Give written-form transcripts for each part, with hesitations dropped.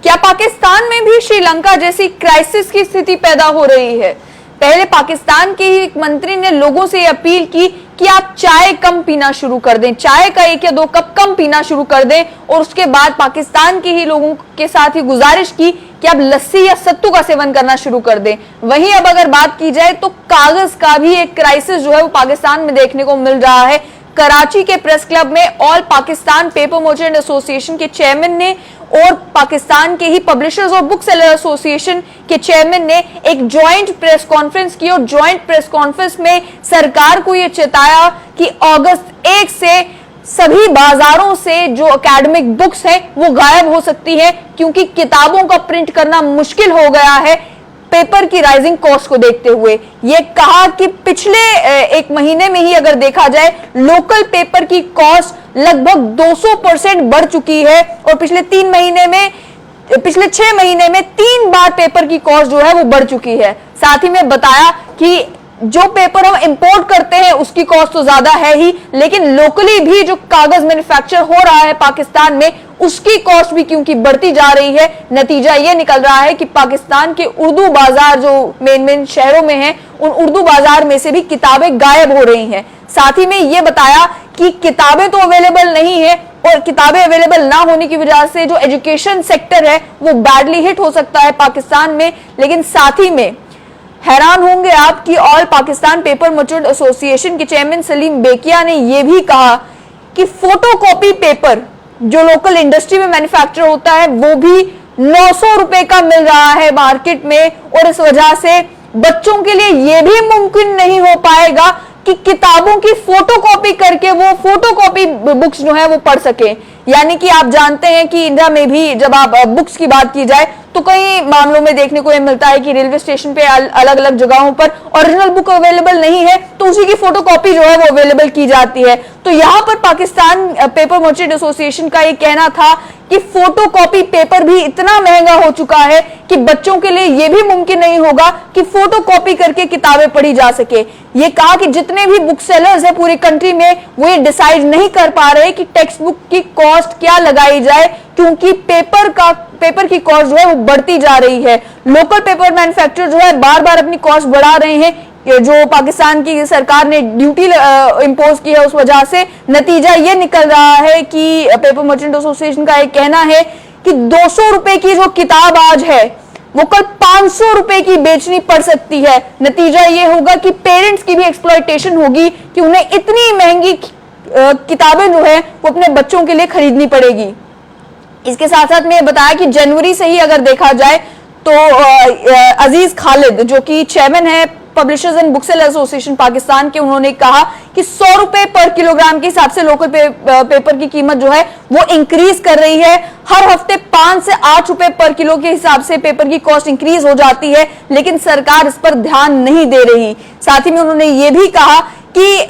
क्या पाकिस्तान में भी श्रीलंका जैसी क्राइसिस की स्थिति पैदा हो रही है? पहले पाकिस्तान के ही एक मंत्री ने लोगों से अपील की कि आप चाय कम पीना शुरू कर दें, चाय का 1 या 2 कप कम पीना शुरू कर दें, और उसके बाद पाकिस्तान के ही लोगों के साथ ही गुजारिश की कि आप लस्सी या सत्तू का सेवन करना शुरू कर दें। वहीं अब अगर बात की जाए तो कागज का भी एक क्राइसिस जो है वो पाकिस्तान में देखने को मिल रहा है। कराची के प्रेस क्लब में all Pakistan paper merchant association के चेयरमैन ने और पाकिस्तान के ही पब्लिशर्स और बुक सेलर एसोसिएशन के चेयरमैन ने एक ज्वाइंट प्रेस कॉन्फ्रेंस की, और ज्वाइंट प्रेस कॉन्फ्रेंस में सरकार को यह चेताया कि अगस्त 1 से सभी बाजारों से जो एकेडमिक बुक्स हैं वो गायब हो सकती है, क्योंकि किताबों का प्रिंट करना मुश्किल हो गया है पेपर की राइजिंग कॉस्ट को देखते हुए। ये कहा कि पिछले 1 महीने में ही अगर देखा जाए लोकल पेपर की कॉस्ट लगभग 200% बढ़ चुकी है, और पिछले 6 महीने में 3 बार पेपर की कॉस्ट जो है वो बढ़ चुकी है। साथ ही में बताया कि जो पेपर हम इंपोर्ट करते हैं उसकी कॉस्ट तो ज्यादा है ही, लेकिन लोकली भी जो कागज मैन्युफैक्चर हो रहा है पाकिस्तान में उसकी कॉस्ट भी क्योंकि बढ़ती जा रही है। नतीजा ये निकल रहा है कि पाकिस्तान के उर्दू बाजार जो मेन शहरों में हैं उन उर्दू बाजार में से भी किताबें गायब हो रही हैं। साथ ही में ये बताया कि किताबें तो अवेलेबल नहीं है, और किताबें अवेलेबल ना होने की वजह से जो एजुकेशन सेक्टर है वो बैडली हिट हो सकता है पाकिस्तान में। लेकिन साथ ही में हैरान होंगे आप कि all Pakistan paper merchant association के चेयरमैन सलीम बेकिया ने यह भी कहा कि फोटोकॉपी पेपर जो लोकल इंडस्ट्री में मैन्युफैक्चर होता है वो भी 900 रुपए का मिल रहा है मार्केट में, और इस वजह से बच्चों के लिए यह भी मुमकिन नहीं हो पाएगा कि किताबों की फोटोकॉपी करके वो फोटोकॉपी बुक्स जो है वो पढ़ सके। यानी कि आप जानते हैं कि इंडिया में भी जब आप बुक्स की बात की जाए तो कई मामलों में देखने को यह मिलता है कि रेलवे स्टेशन पे अलग अलग जगहों पर ओरिजिनल बुक अवेलेबल नहीं है तो उसी की फोटोकॉपी जो है वो अवेलेबल की जाती है। तो यहाँ पर पाकिस्तान पेपर मर्चेंट एसोसिएशन का ये कहना था कि फोटोकॉपी पेपर भी इतना महंगा हो चुका है कि बच्चों के लिए यह भी मुमकिन नहीं होगा कि फोटोकॉपी करके किताबें पढ़ी जा सके। ये कहा कि जितने भी बुक सेलर्स है पूरी कंट्री में वो ये डिसाइड नहीं कर पा रहे कि टेक्स्ट बुक की कॉस्ट क्या लगाई जाए, क्योंकि पेपर की कॉस्ट जो है वो बढ़ती जा रही है। लोकल पेपर मैन्युफैक्चरर जो है बार बार अपनी कॉस्ट बढ़ा रहे हैं, जो पाकिस्तान की सरकार ने ड्यूटी इंपोज की है उस वजह से। नतीजा ये निकल रहा है कि पेपर मर्चेंट एसोसिएशन का एक कहना है कि 200 रुपए की जो किताब आज है वो कल 500 रुपए की बेचनी पड़ सकती है। नतीजा ये होगा कि पेरेंट्स की भी एक्सप्लॉयटेशन होगी कि उन्हें इतनी महंगी किताबें जो है वो अपने बच्चों के लिए खरीदनी पड़ेगी। इसके साथ साथ में बताया कि जनवरी से ही अगर देखा जाए तो अजीज खालिद जो कि चेयरमैन है publishers and book seller association Pakistan के, उन्होंने कहा कि 100 रुपए पर किलोग्राम के हिसाब से लोकल पेपर की कीमत जो है वो इंक्रीज कर रही है। हर हफ्ते 5 से 8 रुपए पर किलो के हिसाब से पेपर की कॉस्ट इंक्रीज हो जाती है, लेकिन सरकार इस पर ध्यान नहीं दे रही। साथ ही में उन्होंने ये भी कहा कि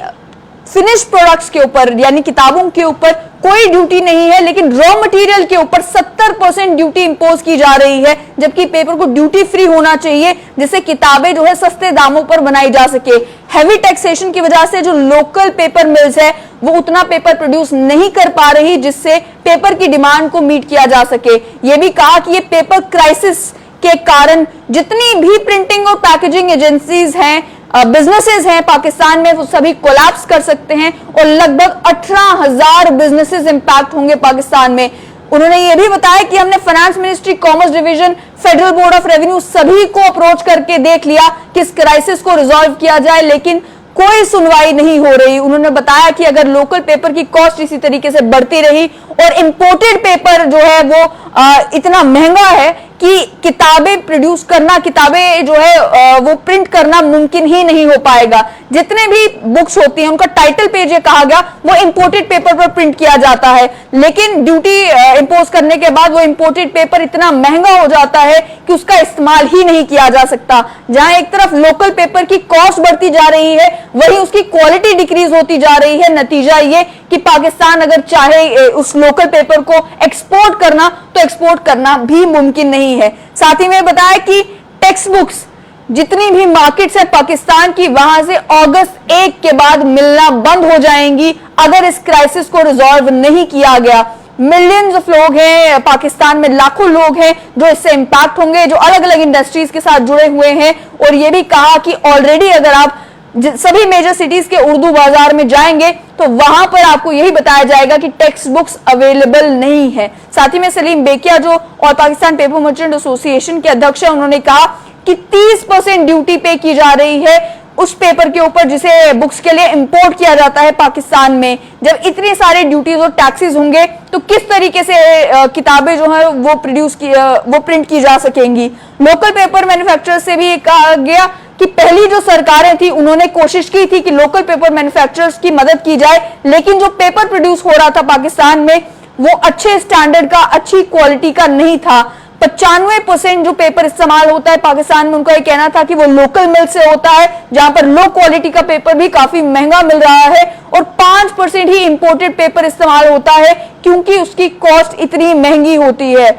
फिनिश प्रोडक्ट्स के ऊपर यानी किताबों के ऊपर कोई ड्यूटी नहीं है, लेकिन रॉ मटेरियल के ऊपर 70% ड्यूटी इंपोज की जा रही है, जबकि पेपर को ड्यूटी फ्री होना चाहिए जिससे किताबें जो है सस्ते दामों पर बनाई जा सके। हैवी टैक्सेशन की वजह से जो लोकल पेपर मिल्स है वो उतना पेपर प्रोड्यूस नहीं कर पा रही जिससे पेपर की डिमांड को मीट किया जा सके। यह भी कहा कि ये पेपर क्राइसिस के कारण जितनी भी प्रिंटिंग और पैकेजिंग एजेंसीज हैं, बिजनेसेस हैं पाकिस्तान में, वो सभी कोलैप्स कर सकते हैं और लगभग 18,000 बिजनेसेस इंपैक्ट होंगे पाकिस्तान में। उन्होंने ये भी बताया कि हमने finance ministry, commerce division, federal board of revenue सभी को अप्रोच करके देख लिया कि इस क्राइसिस को रिजॉल्व किया जाए, लेकिन कोई सुनवाई नहीं हो रही। उन्होंने बताया कि अगर लोकल पेपर की कॉस्ट इसी तरीके से बढ़ती रही और इंपोर्टेड पेपर जो है वो इतना महंगा है कि किताबें प्रोड्यूस करना, किताबें जो है वो प्रिंट करना मुमकिन ही नहीं हो पाएगा। जितने भी बुक्स होती हैं उनका टाइटल पेज ये कहा गया वो इंपोर्टेड पेपर पर प्रिंट किया जाता है, लेकिन ड्यूटी इंपोज करने के बाद वो इंपोर्टेड पेपर इतना महंगा हो जाता है कि उसका इस्तेमाल ही नहीं किया जा सकता। जहां एक तरफ लोकल पेपर की कॉस्ट बढ़ती जा रही है वहीं उसकी क्वालिटी डिक्रीज होती जा रही है। नतीजा ये कि पाकिस्तान अगर चाहे उस लोकल पेपर को एक्सपोर्ट करना तो एक्सपोर्ट करना भी मुमकिन नहीं है। साथ ही में बताया कि टेक्स्ट बुक्स जितनी भी मार्केट्स है पाकिस्तान की वहां से अगस्त 1 के बाद मिलना बंद हो जाएंगी अगर इस क्राइसिस को रिजॉल्व नहीं किया गया। मिलियंस ऑफ लोग हैं, पाकिस्तान में लाखों लोग हैं जो इससे इंपैक्ट होंगे, जो अलग अलग इंडस्ट्रीज के साथ जुड़े हुए हैं। और ये भी कहा कि ऑलरेडी अगर आप सभी मेजर सिटीज के उर्दू बाजार में जाएंगे तो वहां पर आपको यही बताया जाएगा कि टेक्स्ट बुक्स अवेलेबल नहीं है। साथ ही में सलीम बेकिया जो और पाकिस्तान पेपर मर्चेंट एसोसिएशन के अध्यक्ष हैं, उन्होंने कहा कि 30% ड्यूटी पे की जा रही है उस पेपर के ऊपर जिसे बुक्स के लिए इंपोर्ट किया जाता है पाकिस्तान में। जब इतने सारे ड्यूटीज और टैक्सेस होंगे तो किस तरीके से किताबें जो है वो प्रिंट की जा सकेंगी। लोकल पेपर मैन्युफैक्चरर से भी कहा गया कि पहली जो सरकारें थी उन्होंने कोशिश की थी कि लोकल पेपर मैन्युफैक्चरर्स की मदद की जाए, लेकिन जो पेपर प्रोड्यूस हो रहा था पाकिस्तान में वो अच्छे स्टैंडर्ड का, अच्छी क्वालिटी का नहीं था। 95% जो पेपर इस्तेमाल होता है पाकिस्तान में, उनका ये कहना था कि वो लोकल मिल से होता है, जहां पर लो क्वालिटी का पेपर भी काफी महंगा मिल रहा है, और 5% ही इंपोर्टेड पेपर इस्तेमाल होता है क्योंकि उसकी कॉस्ट इतनी महंगी होती है।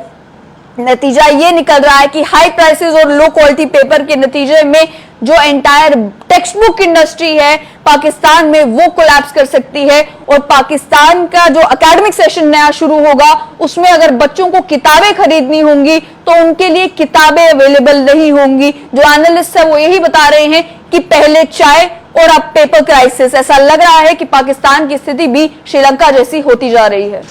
नतीजा ये निकल रहा है कि हाई प्राइसेस और लो क्वालिटी पेपर के नतीजे में जो एंटायर टेक्स्ट बुक इंडस्ट्री है पाकिस्तान में वो कोलैप्स कर सकती है। और पाकिस्तान का जो एकेडमिक सेशन नया शुरू होगा उसमें अगर बच्चों को किताबें खरीदनी होंगी तो उनके लिए किताबें अवेलेबल नहीं होंगी। जो एनालिस्ट है वो यही बता रहे हैं कि पहले चाय और अब पेपर क्राइसिस। ऐसा लग रहा है कि पाकिस्तान की स्थिति भी श्रीलंका जैसी होती जा रही है।